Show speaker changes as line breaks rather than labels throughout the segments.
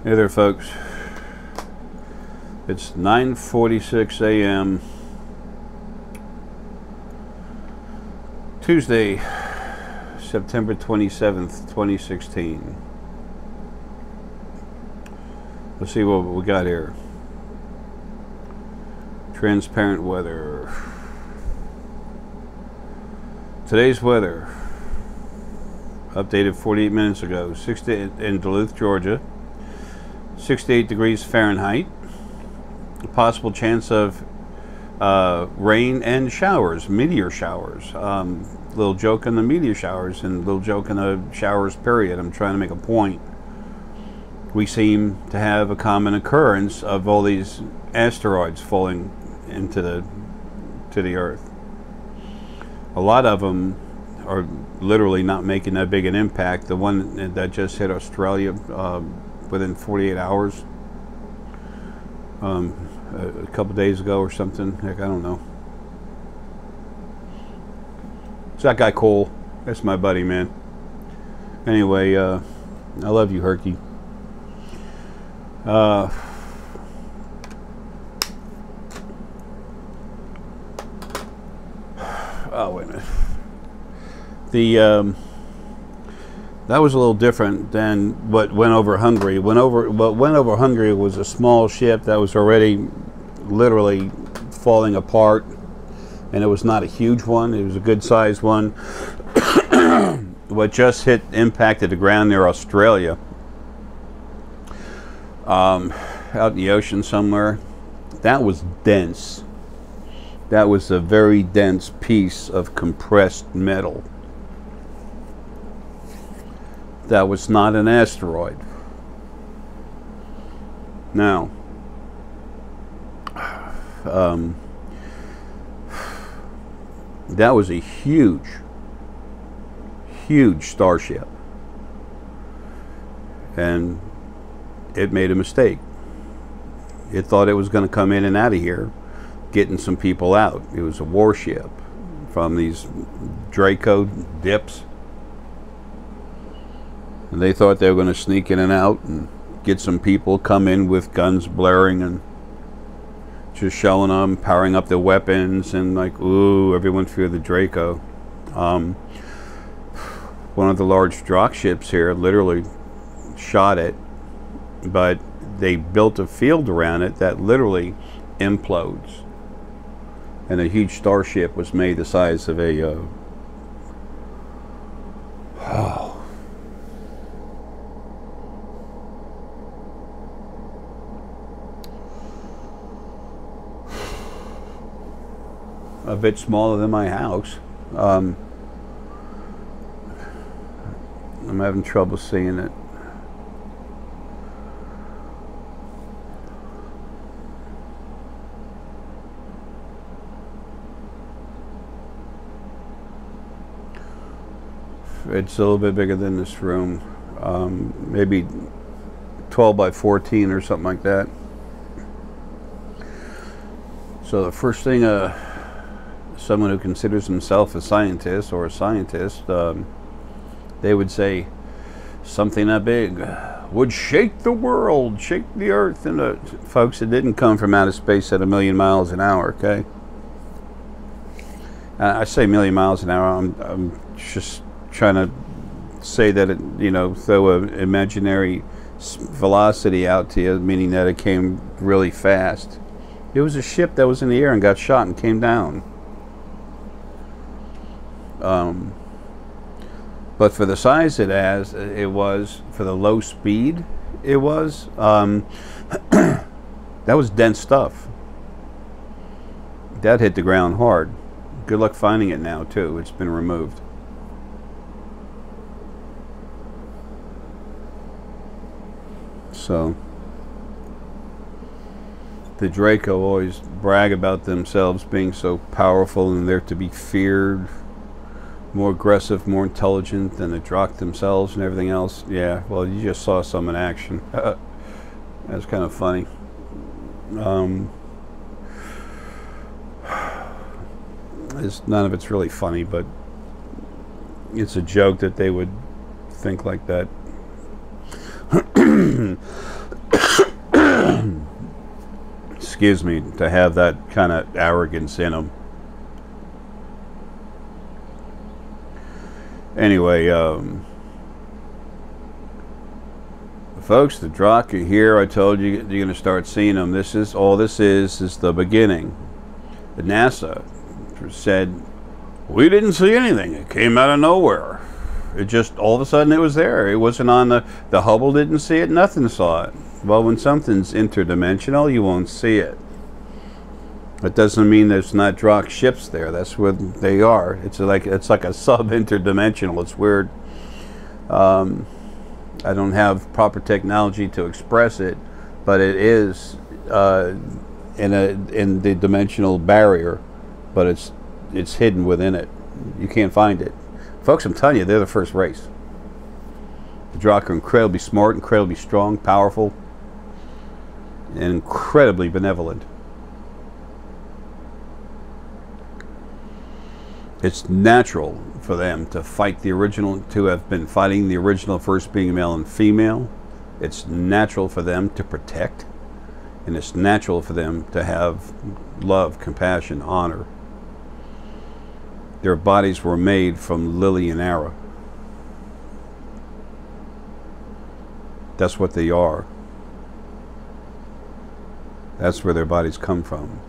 Hey there, folks. It's 9:46 a.m. Tuesday, September 27th, 2016. Let's see what we got here. Transparent weather. Today's weather, updated 48 minutes ago. 60 in Duluth, Georgia. 68 degrees Fahrenheit. A possible chance of rain and showers, meteor showers. Little joke on the meteor showers and little joke on the showers period. I'm trying to make a point. We seem to have a common occurrence of all these asteroids falling into the Earth. A lot of them are literally not making that big an impact. The one that just hit Australia within 48 hours, a couple days ago or something. Heck, I don't know. It's that guy Cole. That's my buddy, man. Anyway, I love you, Herky. Oh, wait a minute. That was a little different than what went over Hungary. What went over Hungary was a small ship that was already literally falling apart, and it was not a huge one. It was a good-sized one. What just impacted the ground near Australia, out in the ocean somewhere. That was dense. That was a very dense piece of compressed metal. That was not an asteroid. Now, that was a huge starship, and it made a mistake. It thought it was going to come in and out of here, getting some people out. It was a warship from these Draco dips. And they thought they were going to sneak in and out and get some people, come in with guns blaring and just showing them, powering up their weapons, and like, ooh, everyone feared the Draco. One of the large Drachk ships here literally shot it, but they built a field around it that literally implodes. And a huge starship was made the size of a a bit smaller than my house. I'm having trouble seeing it. It's a little bit bigger than this room. Maybe 12 by 14 or something like that. So the first thing someone who considers himself a scientist or a scientist, they would say something that big would shake the world, shake the earth. And folks, it didn't come from outer space at 1,000,000 miles an hour, okay? I say 1,000,000 miles an hour, I'm just trying to say that it, you know, throw an imaginary velocity out to you, meaning that it came really fast. It was a ship that was in the air and got shot and came down. But for the size it was, for the low speed it was, that was dense stuff. That hit the ground hard. Good luck finding it now, too. It's been removed. So, the Draco always brag about themselves being so powerful and they're to be feared, more aggressive, more intelligent than the Drachk themselves and everything else. Yeah, well, you just saw some in action. That's kind of funny. None of it's really funny, but it's a joke that they would think like that. excuse me, to have that kind of arrogance in them. Anyway, folks, the Drachk are here. I told you you're going to start seeing them. This is the beginning. The NASA said, we didn't see anything. It came out of nowhere. It just, all of a sudden it was there. It wasn't on the Hubble didn't see it, nothing saw it. Well, when something's interdimensional, you won't see it. That doesn't mean there's not Drachk ships there. That's where they are. It's like a sub-interdimensional. It's weird. I don't have proper technology to express it, but it is in the dimensional barrier, but it's hidden within it. You can't find it. Folks, I'm telling you, they're the first race. The Drachk are incredibly smart, incredibly strong, powerful, and incredibly benevolent. It's natural for them to fight the original, to have been fighting the original first being male and female. It's natural for them to protect, and it's natural for them to have love, compassion, honor. Their bodies were made from lily and arrow. That's what they are. That's where their bodies come from.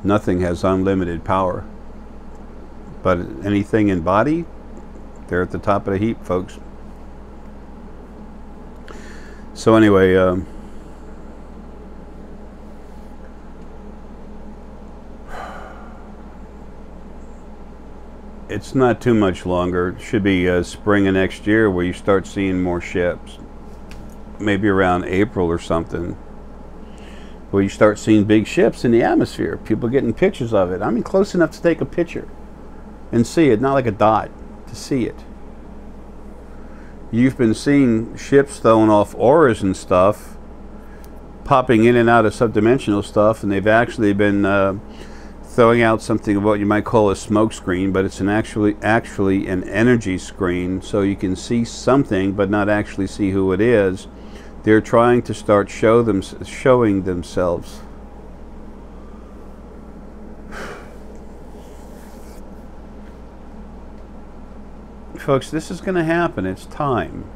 Nothing has unlimited power, but anything in body, they're at the top of the heap, folks. So anyway, it's not too much longer. It should be spring of next year where you start seeing more ships. Maybe around April or something, where you start seeing big ships in the atmosphere. People getting pictures of it. I mean, close enough to take a picture and see it, not like a dot, to see it. You've been seeing ships throwing off auras and stuff, popping in and out of subdimensional stuff, and they've actually been throwing out something of what you might call a smoke screen, but it's actually an energy screen, so you can see something but not actually see who it is. They're trying to start showing themselves. Folks, this is going to happen. It's time.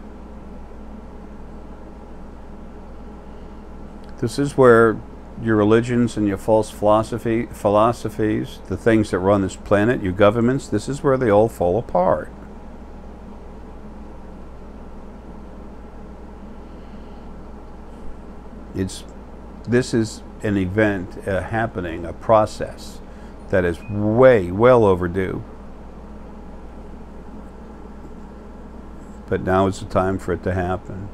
This is where your religions and your false philosophies, the things that run this planet, your governments, this is where they all fall apart. This is an event happening, a process that is well overdue. But now is the time for it to happen.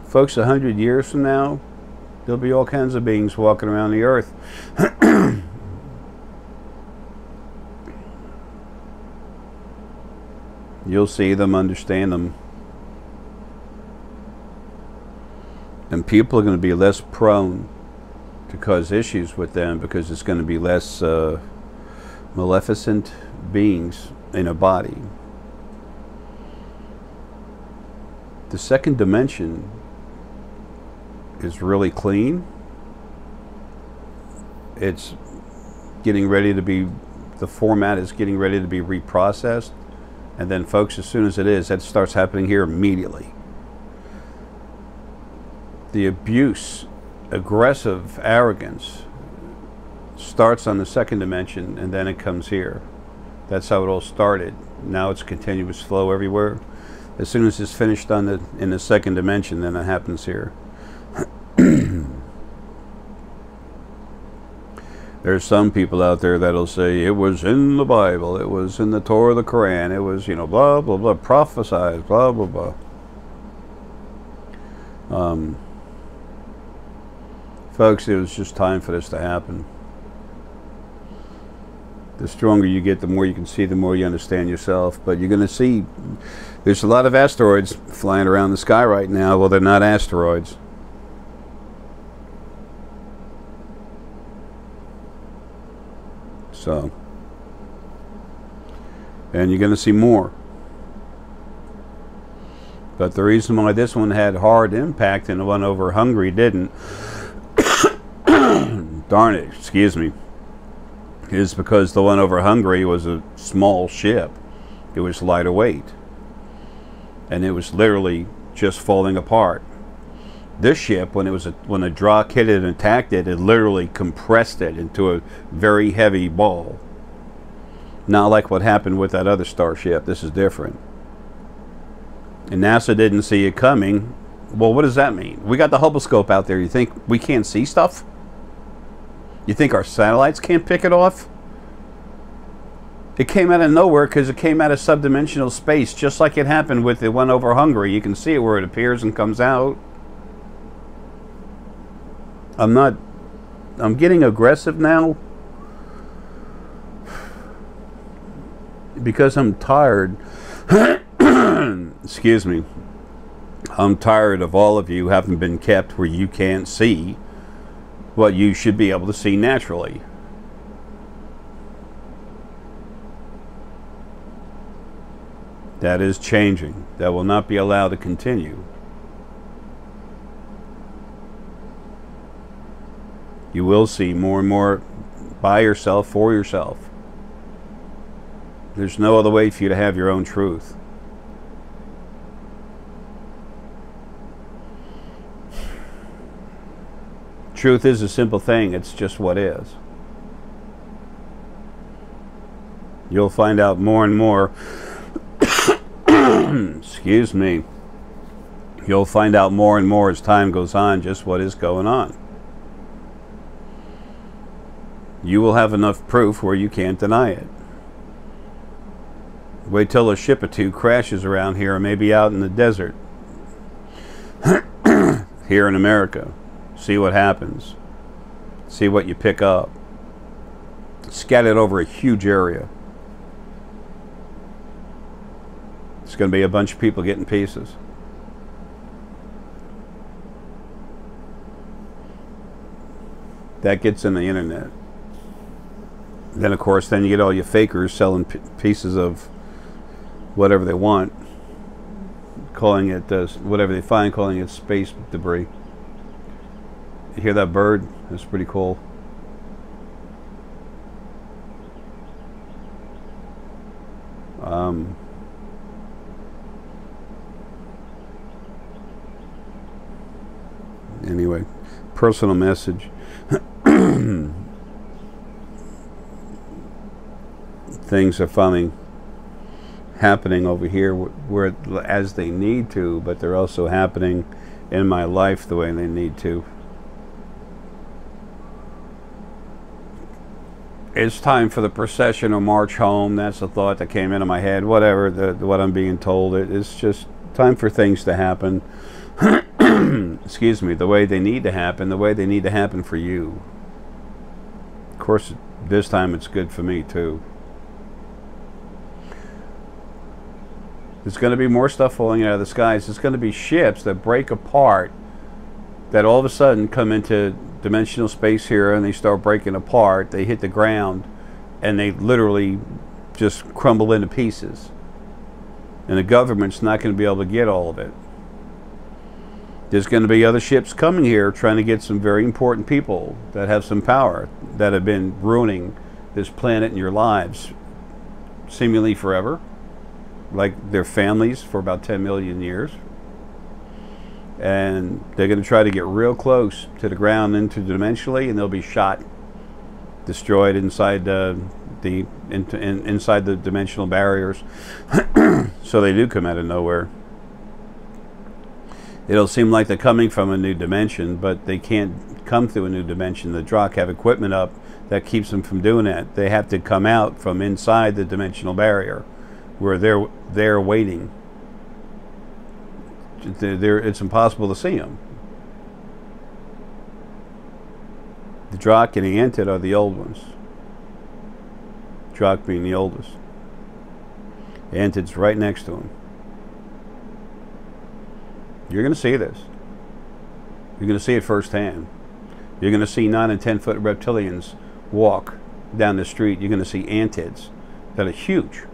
Folks, 100 years from now, there'll be all kinds of beings walking around the earth. You'll see them, understand them. And people are going to be less prone to cause issues with them because it's going to be less maleficent beings in a body. The second dimension is really clean. It's getting ready to be, the format is getting ready to be reprocessed. And then, folks, as soon as it is, that starts happening here immediately. The abuse, aggressive arrogance starts on the second dimension, and then it comes here. That's how it all started. Now it's continuous flow everywhere. As soon as it's finished in the second dimension, then it happens here. There's some people out there that'll say it was in the Bible, it was in the Torah, the Quran, it was, blah blah blah, prophesied, blah blah blah. Folks, it was just time for this to happen. The stronger you get, the more you can see, the more you understand yourself. But you're going to see, there's a lot of asteroids flying around the sky right now. Well, they're not asteroids. So, and you're going to see more. But the reason why this one had hard impact and the one over Hungary didn't, darn it, excuse me, is because the one over Hungary was a small ship. It was lighter weight. And it was literally just falling apart. This ship, when the Drachk hit it and attacked it, it literally compressed it into a very heavy ball. Not like what happened with that other starship. This is different. And NASA didn't see it coming. Well, what does that mean? We got the Hubble scope out there. You think we can't see stuff? You think our satellites can't pick it off? It came out of nowhere because it came out of subdimensional space, just like it happened with the one over Hungary. You can see it where it appears and comes out. I'm getting aggressive now because I'm tired. Excuse me. I'm tired of all of you having been kept where you can't see what you should be able to see naturally. That is changing. That will not be allowed to continue. You will see more and more by yourself, for yourself. There's no other way for you to have your own truth. Truth is a simple thing. It's just what is. You'll find out more and more. Excuse me. You'll find out more and more as time goes on just what is going on. You will have enough proof where you can't deny it. Wait till a ship or two crashes around here, or maybe out in the desert here in America. See what happens. See what you pick up. Scattered over a huge area. It's going to be a bunch of people getting pieces. That gets in the internet. Then, of course, then you get all your fakers selling pieces of whatever they want, calling it whatever they find, calling it space debris. You hear that bird? That's pretty cool. Anyway, personal message. Things are finally happening over here where as they need to, but they're also happening in my life the way they need to. It's time for the procession or march home. That's the thought that came into my head. Whatever, what I'm being told. It's just time for things to happen. Excuse me, the way they need to happen, the way they need to happen for you. Of course, this time it's good for me too. There's going to be more stuff falling out of the skies. There's going to be ships that break apart, that all of a sudden come into dimensional space here, and they start breaking apart. They hit the ground, and they literally just crumble into pieces. And the government's not going to be able to get all of it. There's going to be other ships coming here trying to get some very important people that have some power, that have been ruining this planet and your lives seemingly forever, like their families for about 10 million years. And they're going to try to get real close to the ground interdimensionally, and they'll be shot, destroyed inside inside the dimensional barriers. So they do come out of nowhere. It'll seem like they're coming from a new dimension, but they can't come through a new dimension. The Drachk have equipment up that keeps them from doing that. They have to come out from inside the dimensional barrier, where they're waiting. It's impossible to see them. The Drachk and the Antid are the old ones. Drachk being the oldest. Antid's right next to him. You're going to see this. You're going to see it firsthand. You're going to see 9 and 10 foot reptilians walk down the street. You're going to see Antids that are huge,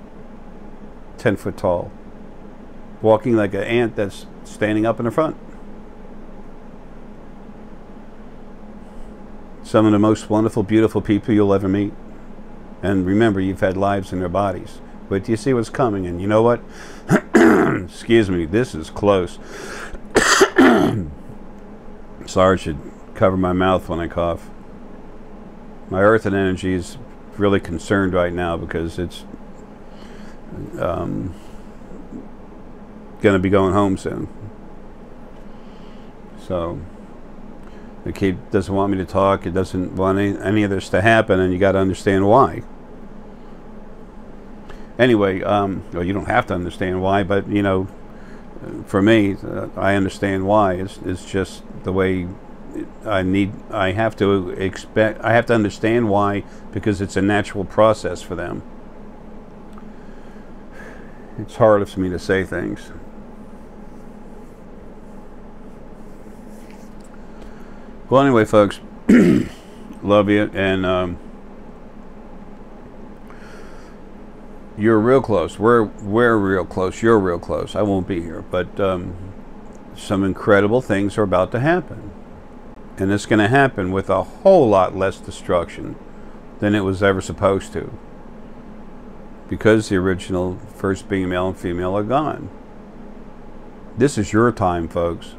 10 foot tall. walking like an ant that's standing up in the front. Some of the most wonderful, beautiful people you'll ever meet. And remember, you've had lives in their bodies. But you see what's coming, and you know what? Excuse me, this is close. Sorry, I should cover my mouth when I cough. My earth and energy is really concerned right now because it's going to be going home soon. So the kid doesn't want me to talk. It doesn't want any of this to happen, and you got to understand why. Anyway, well, you don't have to understand why, but you know, for me, I understand why. It's just the way I have to understand why, because it's a natural process for them. It's hard for me to say things. Well, anyway, folks, love you, and you're real close. We're real close. You're real close. I won't be here, but some incredible things are about to happen. And it's going to happen with a whole lot less destruction than it was ever supposed to. Because the original first being male and female are gone. This is your time, folks.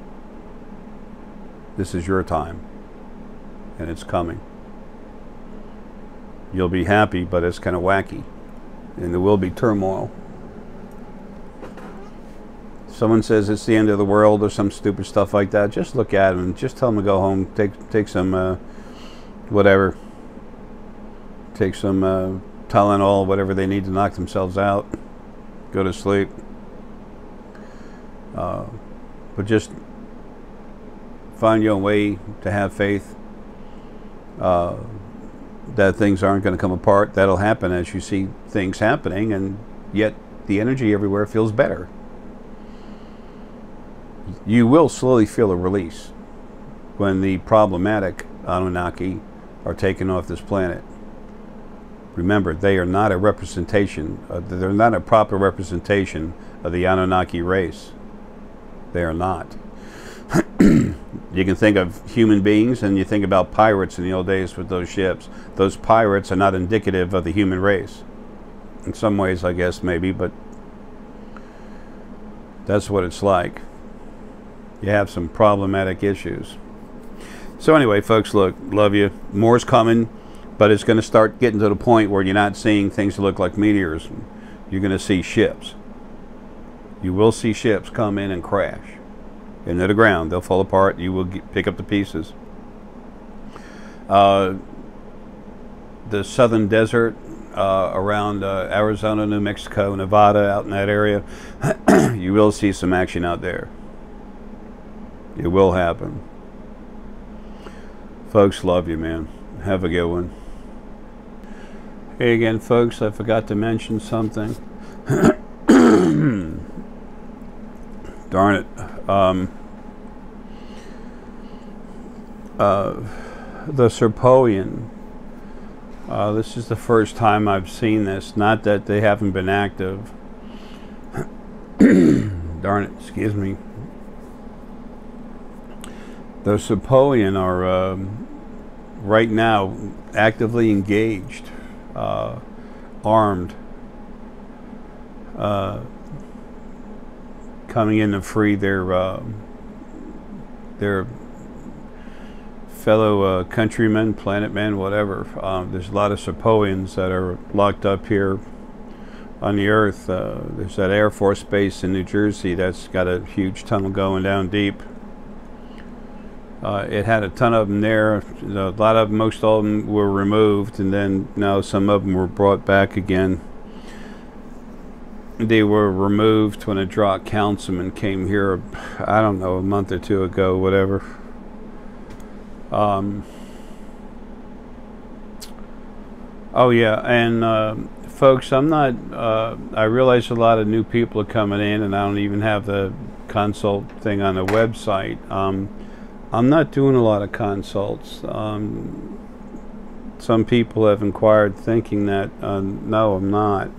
This is your time. And it's coming. You'll be happy, but it's kind of wacky. And there will be turmoil. Someone says it's the end of the world or some stupid stuff like that, just look at them and just tell them to go home, take some whatever, take some Tylenol, whatever they need to knock themselves out, go to sleep. But just find your own way to have faith that things aren't going to come apart. That'll happen as you see things happening, and yet the energy everywhere feels better. You will slowly feel a release when the problematic Anunnaki are taken off this planet. Remember, they are not a representation, they're not a proper representation of the Anunnaki race. They are not. You can think of human beings and you think about pirates in the old days with those ships. Those pirates are not indicative of the human race. In some ways, I guess, maybe, but that's what it's like. You have some problematic issues. So anyway, folks, look, love you. More's coming, but it's going to start getting to the point where you're not seeing things that look like meteors. You're going to see ships. You will see ships come in and crash into the ground. They'll fall apart. You will pick up the pieces. The southern desert around Arizona, New Mexico, Nevada, out in that area, you will see some action out there. It will happen. Folks, love you, man. Have a good one. Hey again, folks, I forgot to mention something. Darn it. The Serpoian. This is the first time I've seen this. Not that they haven't been active. Darn it, excuse me. The Serpoian are right now actively engaged, armed, coming in to free their fellow countrymen, planet men, whatever. There's a lot of Serpoians that are locked up here on the Earth. There's that Air Force base in New Jersey that's got a huge tunnel going down deep. It had a ton of them there. A lot of them, most of them were removed, and then now some of them were brought back again. They were removed when a Drachk councilman came here, I don't know, a month or two ago, whatever. Oh yeah, and folks, I'm not, I realize a lot of new people are coming in, and I don't even have the consult thing on the website. I'm not doing a lot of consults. Some people have inquired thinking that, no, I'm not.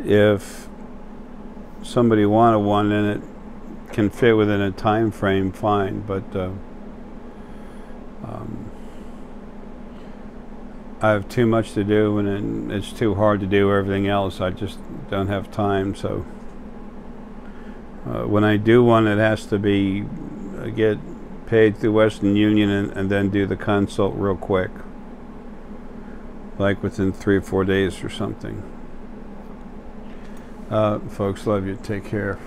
if somebody wanted one and it can fit within a time frame, fine, but I have too much to do, and it's too hard to do everything else. I just don't have time. So when I do one, it has to be get paid through Western Union and then do the consult real quick, like within 3 or 4 days or something. Folks, love you. Take care.